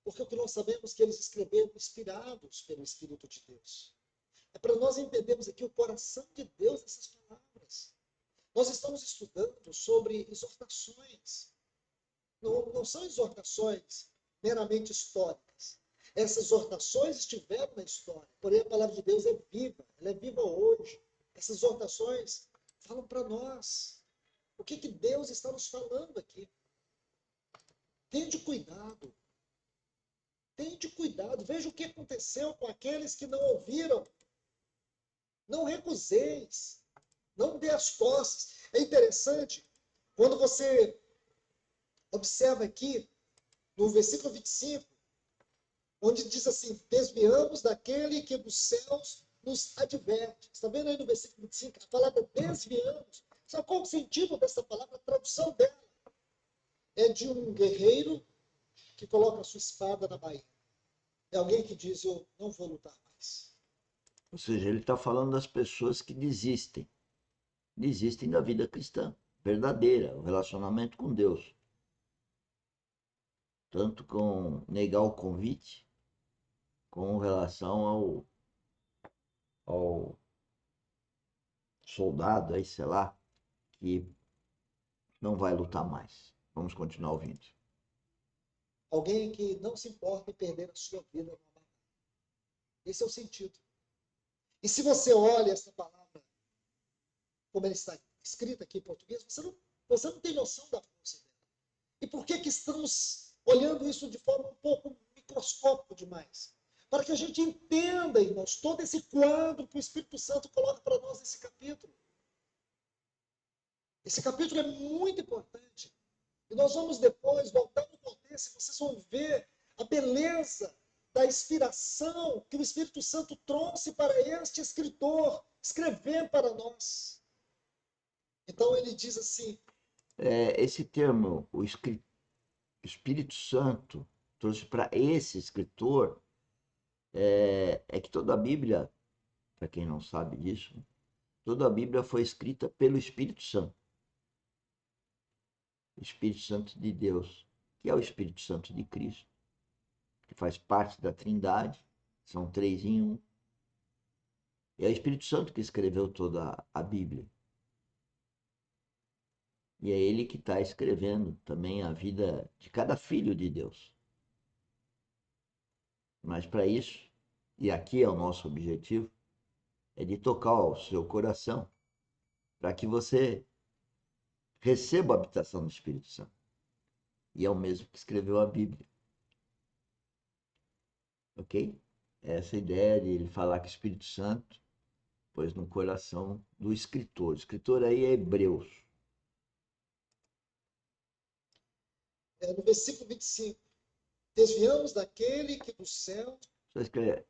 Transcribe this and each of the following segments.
Porque o que nós sabemos é que eles escreveram inspirados pelo Espírito de Deus. É para nós entendermos aqui o coração de Deus nessas palavras. Nós estamos estudando sobre exortações. Não são exortações meramente históricas. Essas exortações estiveram na história, porém a palavra de Deus é viva, ela é viva hoje. Essas exortações falam para nós o que Deus está nos falando aqui. Tende cuidado. Tende cuidado. Veja o que aconteceu com aqueles que não ouviram. Não recuseis. Não dê as costas. É interessante, quando você observa aqui, no versículo 25, onde diz assim, desviamos daquele que dos céus nos adverte. Está vendo aí no versículo 25? A palavra desviamos. Sabe qual é o sentido dessa palavra? A tradução dela é de um guerreiro que coloca a sua espada na bainha. É alguém que diz, eu não vou lutar mais. Ou seja, ele está falando das pessoas que desistem da vida cristã, verdadeira, o relacionamento com Deus. Tanto com negar o convite, com relação ao soldado, aí, sei lá, que não vai lutar mais. Vamos continuar ouvindo. Alguém que não se importa em perder a sua vida numa batalha. Esse é o sentido. E se você olha essa palavra, como ela está escrita aqui em português, você não tem noção da força dela. E por que estamos olhando isso de forma um pouco microscópica demais? Para que a gente entenda, irmãos, todo esse quadro que o Espírito Santo coloca para nós nesse capítulo. Esse capítulo é muito importante. E nós vamos depois voltar no contexto e vocês vão ver a beleza da inspiração que o Espírito Santo trouxe para este escritor escrever para nós. Então ele diz assim, Esse termo, o Espírito Santo, trouxe para esse escritor, que toda a Bíblia, para quem não sabe disso, toda a Bíblia foi escrita pelo Espírito Santo. Espírito Santo de Deus, que é o Espírito Santo de Cristo, que faz parte da Trindade, são três em um. E é o Espírito Santo que escreveu toda a Bíblia. E é ele que está escrevendo também a vida de cada filho de Deus. Mas para isso, e aqui é o nosso objetivo, é de tocar o seu coração, para que você receba a habitação do Espírito Santo. E é o mesmo que escreveu a Bíblia. Ok? Essa ideia de ele falar que o Espírito Santo pôs no coração do escritor. O escritor aí é Hebreus. no versículo 25, desviamos daquele que do céu... Só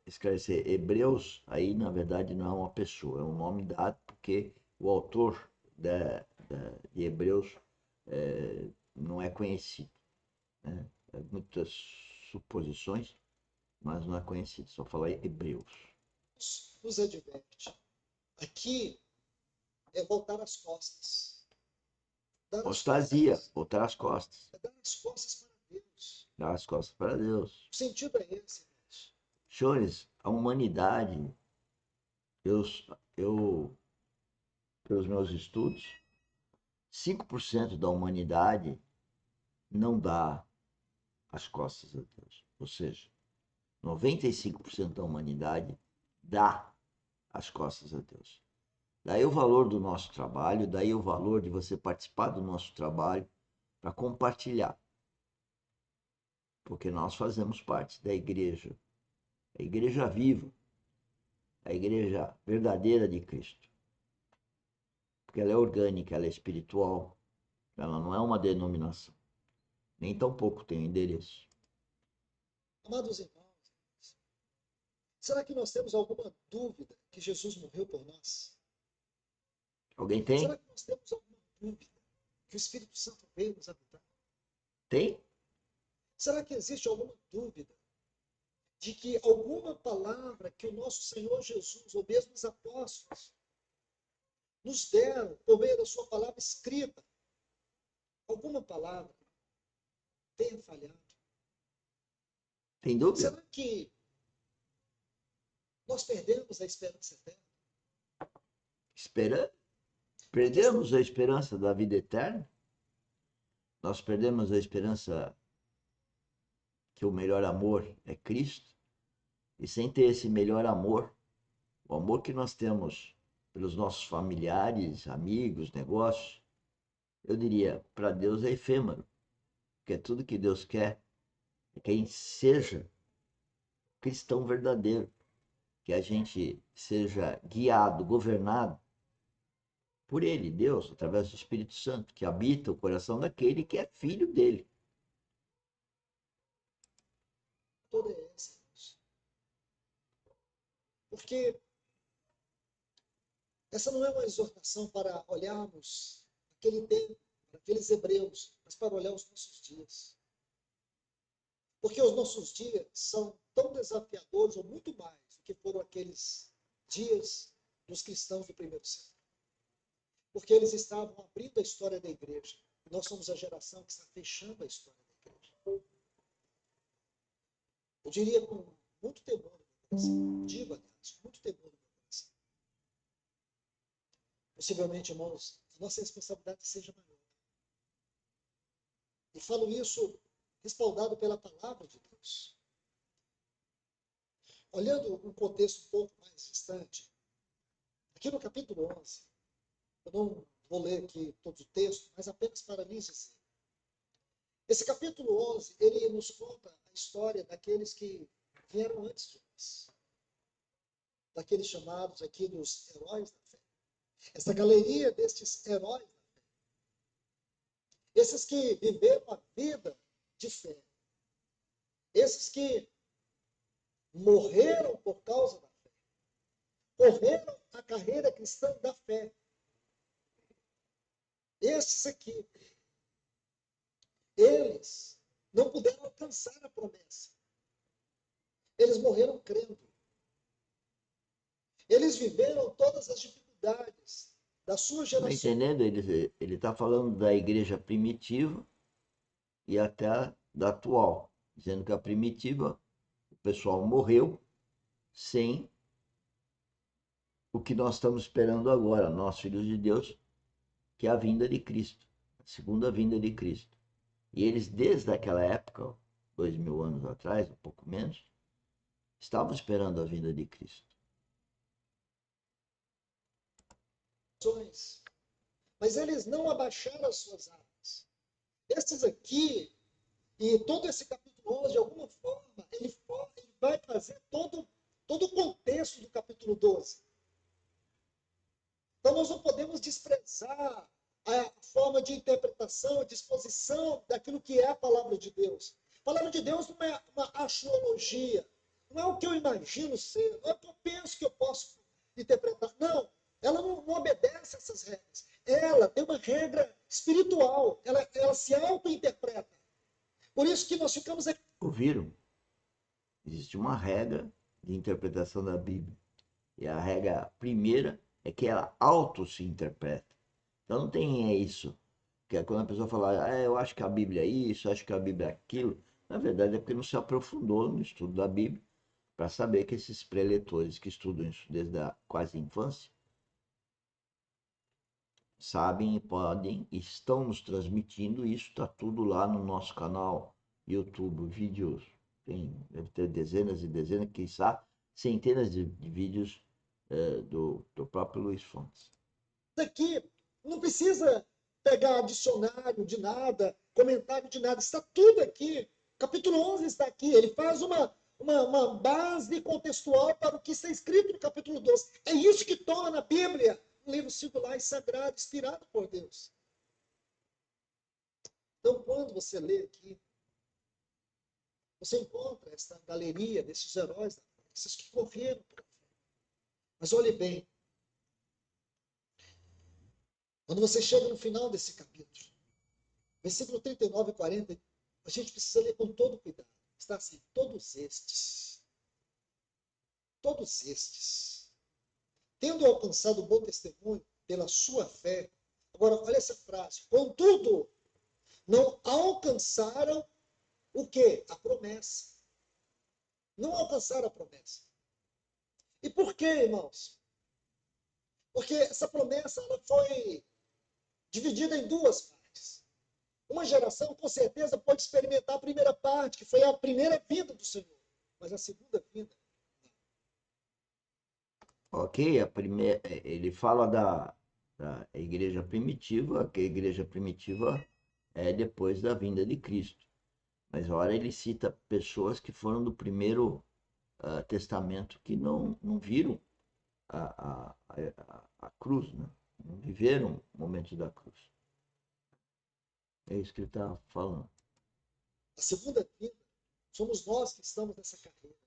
esclarecer, Hebreus aí na verdade não é uma pessoa, é um nome dado porque o autor de Hebreus não é conhecido. Né? Muitas suposições, mas não é conhecido, só falar Hebreus. nos adverte. Aqui é voltar as costas. Dar as Apostasia, costas. botar as costas. É dar as costas para Deus. Dar as costas para Deus. O sentido é esse, irmãos. Senhores, a humanidade, eu, eu pelos meus estudos, 5% da humanidade não dá as costas a Deus. Ou seja, 95% da humanidade dá as costas a Deus. Daí o valor do nosso trabalho, daí o valor de você participar do nosso trabalho para compartilhar. Porque nós fazemos parte da igreja, a igreja viva, a igreja verdadeira de Cristo. Porque ela é orgânica, ela é espiritual, ela não é uma denominação. Nem tampouco tem endereço. Amados irmãos, será que nós temos alguma dúvida que Jesus morreu por nós? Alguém tem? Será que nós temos alguma dúvida que o Espírito Santo veio nos habitar? Tem? Será que existe alguma dúvida de que alguma palavra que o nosso Senhor Jesus, ou mesmo os apóstolos, nos deram por meio da sua palavra escrita, alguma palavra tenha falhado? Tem dúvida? Será que nós perdemos a esperança eterna? Espera, A questão, perdemos a esperança da vida eterna? Nós perdemos a esperança que o melhor amor é Cristo? E sem ter esse melhor amor, o amor que nós temos pelos nossos familiares, amigos, negócios, eu diria, para Deus é efêmero, porque tudo que Deus quer é que a gente seja cristão verdadeiro, que a gente seja guiado, governado por Ele, Deus, através do Espírito Santo, que habita o coração daquele que é filho dele. toda é essa, irmãos. Porque essa não é uma exortação para olharmos aquele tempo, para aqueles hebreus, mas para olhar os nossos dias. Porque os nossos dias são tão desafiadores, ou muito mais, do que foram aqueles dias dos cristãos do primeiro século. Porque eles estavam abrindo a história da igreja. E nós somos a geração que está fechando a história da igreja. Eu diria com muito temor no meu coração. Digo, aliás, com muito temor no meu coração. Possivelmente, irmãos, a nossa responsabilidade seja maior. E falo isso respaldado pela palavra de Deus. Olhando um contexto um pouco mais distante, aqui no capítulo 11, eu não vou ler aqui todo o texto, mas apenas para lhes dizer. Esse capítulo 11, ele nos conta a história daqueles que vieram antes de nós. Daqueles chamados aqui dos heróis da fé. Essa galeria destes heróis da fé. Esses que viveram a vida de fé. Esses que morreram por causa da fé. Correram a carreira cristã da fé. Estes aqui, eles não puderam alcançar a promessa. Eles morreram crendo. Eles viveram todas as dificuldades da sua Está geração. entendendo? Ele está falando da igreja primitiva e até da atual, dizendo que a primitiva, o pessoal morreu sem o que nós estamos esperando agora, nós, filhos de Deus, que é a vinda de Cristo, a segunda vinda de Cristo. E eles, desde aquela época, 2000 anos atrás, um pouco menos, estavam esperando a vinda de Cristo. Mas eles não abaixaram as suas armas. Esses aqui, e todo esse capítulo 11, de alguma forma, ele vai fazer todo o contexto do capítulo 12. Então, nós não podemos desprezar a forma de interpretação, a disposição daquilo que é a palavra de Deus. A palavra de Deus não é uma astrologia, não é o que eu imagino ser, não é o que eu penso que eu posso interpretar. Não, ela não obedece a essas regras. Ela tem uma regra espiritual, ela se auto-interpreta. Por isso que nós ficamos aqui. Ouviram? Existe uma regra de interpretação da Bíblia. E a regra primeira é que ela auto se interpreta. Então não tem isso. Que é quando a pessoa fala, eu acho que a Bíblia é isso, acho que a Bíblia é aquilo. Na verdade é porque não se aprofundou no estudo da Bíblia para saber que esses preletores que estudam isso desde a quase infância sabem e podem, estão nos transmitindo isso, está tudo lá no nosso canal YouTube, vídeos, deve ter dezenas e dezenas, quiçá centenas de vídeos do próprio Luiz Fontes. Aqui não precisa pegar dicionário de nada, comentário de nada, está tudo aqui. Capítulo 11 está aqui, ele faz uma base contextual para o que está escrito no capítulo 12. É isso que torna a Bíblia um livro singular e sagrado, inspirado por Deus. Então, quando você lê aqui, você encontra essa galeria desses heróis, esses que correram pela fé. Mas olhe bem, quando você chega no final desse capítulo, versículo 39 e 40, a gente precisa ler com todo cuidado. Está assim, todos estes, tendo alcançado o bom testemunho pela sua fé. Agora, olha essa frase. Contudo, não alcançaram o quê? A promessa. não alcançaram a promessa. E por quê, irmãos? Porque essa promessa ela foi dividida em duas partes. Uma geração, com certeza, pode experimentar a primeira parte, que foi a primeira vinda do Senhor. Mas a segunda vinda, Ok, ele fala da igreja primitiva, que a igreja primitiva é depois da vinda de Cristo. Mas ora ele cita pessoas que foram do primeiro testamento que não viram a cruz, né? Não viveram o momento da cruz. É isso que ele está falando. a segunda vinda, somos nós que estamos nessa carreira.